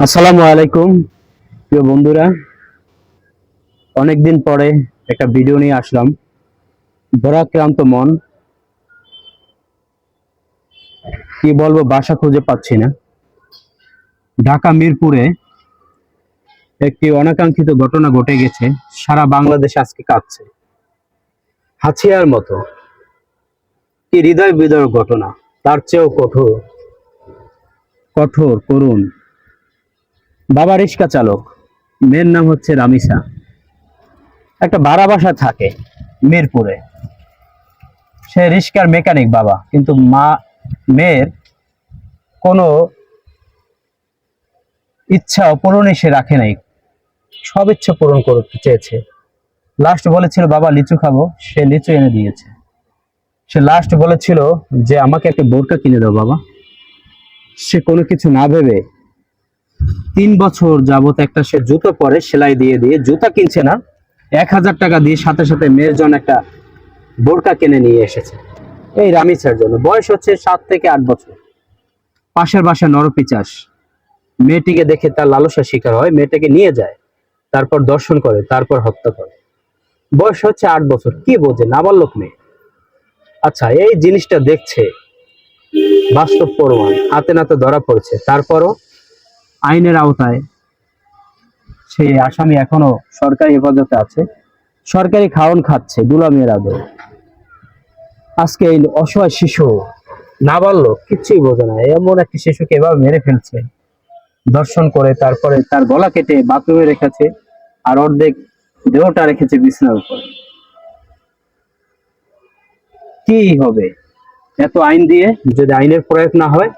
আসসালামু আলাইকুম প্রিয় বন্ধুরা, অনেকদিন পরে একটা ভিডিও নিয়ে আসলাম। ভারাক্রান্ত মন, কি বলবো, ভাষা খুঁজে পাচ্ছি না। ঢাকা মিরপুরে একটি অনাকাঙ্ক্ষিত ঘটনা ঘটে গেছে, সারা বাংলাদেশ আজকে কাঁপছে। হাসিয়ার মতো কি হৃদয় বিদারক ঘটনা, তার চেয়েও কঠোর কঠোর করুন। বাবা রিক্সা চালক, মেয়ের নাম হচ্ছে রামিসা, একটা ভাড়া বাসায় থাকে মিরপুরে। সে রিক্সার মেকানিক বাবা, কিন্তু মেয়ের কোনো ইচ্ছা অপূরণই সে রাখে নাই, সব ইচ্ছা পূরণ করতে চেয়েছে। লাস্ট বলেছিল বাবা লিচু খাবো, সে লিচু এনে দিয়েছে। সে লাস্ট বলেছিল যে আমাকে একটা বোরকা কিনে দাও বাবা। সে কোনো কিছু না ভেবে 3 বছর যাবত একটা সে জুতো পরে সেলাই দিয়ে দিয়ে, জুতা কিনছে না, 1000 টাকা দিয়ে সাথে সাথে মেয়ের জন্য একটা বোরকা কিনে নিয়ে এসেছে। এই রামিসার জন্য বয়স হচ্ছে 7 থেকে 8 বছর। পাশের বাসায় নরপিচাস মেয়েটিকে দেখে তার লালসার শিকার হয়, মেয়েটাকে নিয়ে যায়, তারপর দর্শন করে, তারপর হত্যা করে। বয়স হচ্ছে 8 বছর, কি বোঝে, নাবালক মেয়ে। আচ্ছা, এই জিনিসটা দেখছে, বাস্তব প্রমাণ হাতে নাতে ধরা পড়ছে, তারপরও আইনের আওতায় সেই আসামি এখনো সরকারি হেফাজতে আছে, সরকারি খাওয়ান খাচ্ছে দুলামের আদর। আজকে এই অসহায় শিশু, নাবালক, কিচ্ছুই বোঝে না, এমন একটি শিশুকে এভাবে মেরে ফেলছে, দর্শন করে তারপরে তার গলা কেটে বাথরুমে রেখেছে, আর অর্ধেক দেহটা রেখেছে বিছানার উপর। কি হবে এত আইন দিয়ে, যদি আইনের প্রয়োগ না হয়?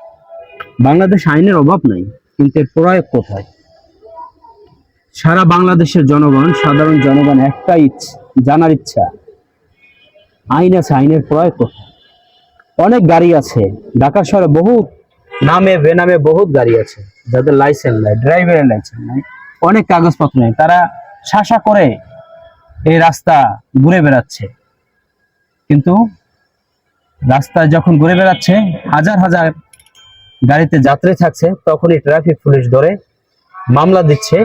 বাংলাদেশ আইনের অভাব নাই, কিন্তু এর প্রয়োগ কোথায়? সারা বাংলাদেশের জনগণ, সাধারণ জনগণ একটাই জানার ইচ্ছা, আইন আছে, আইনের প্রয়োগ কোথায়? অনেক গাড়ি আছে ঢাকা শহরে, বহুত নামে বেনামে বহুত গাড়ি আছে, যাদের লাইসেন্স নাই, ড্রাইভারের লাইসেন্স নাই, অনেক কাগজপত্র নেই, তারা শাসা করে এই রাস্তা ঘুরে বেড়াচ্ছে। কিন্তু রাস্তায় যখন ঘুরে বেড়াচ্ছে, হাজার হাজার গাড়িতে যাত্রী থাকছে, তখনই ট্রাফিক পুলিশ ধরে মামলা দিচ্ছে।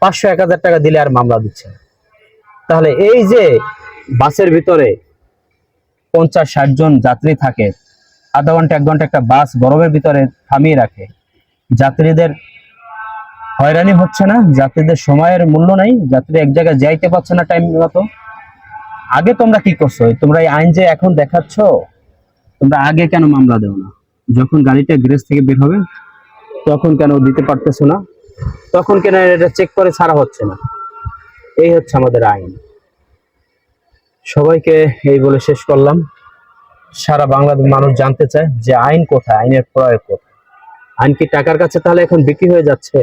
500-1000 টাকা দিলে আর মামলা দিচ্ছে না। তাহলে এই যে বাসের ভিতরে 50-60 জন যাত্রী থাকে, আধা ঘন্টা 1 ঘন্টা একটা বাস গরমের ভিতরে থামিয়ে রাখে, যাত্রীদের হয়রানি হচ্ছে না, যাত্রীদের সময়ের মূল্য নাই, যাত্রী এক জায়গায় যাইতে পারছে না টাইম মতো। আগে তোমরা কি করছো? তোমরা এই আইন যে এখন দেখাচ্ছ, তোমরা আগে কেন মামলা দেও না? যখন গাড়িটা গ্যারেজ থেকে বের হবে তখন কেন দিতে পারতেছো না? তখন কেন এটা চেক করে ছাড়া হচ্ছে না? এই হচ্ছে আমাদের আইন। সবাইকে এই বলে শেষ করলাম। সারা বাংলাদেশ মানুষ জানতে চায় যে আইন কোথায়, আইনের প্রয়োগ কোথায়। আইন কি টাকার কাছে তাহলে এখন বিক্রি হয়ে যাচ্ছে?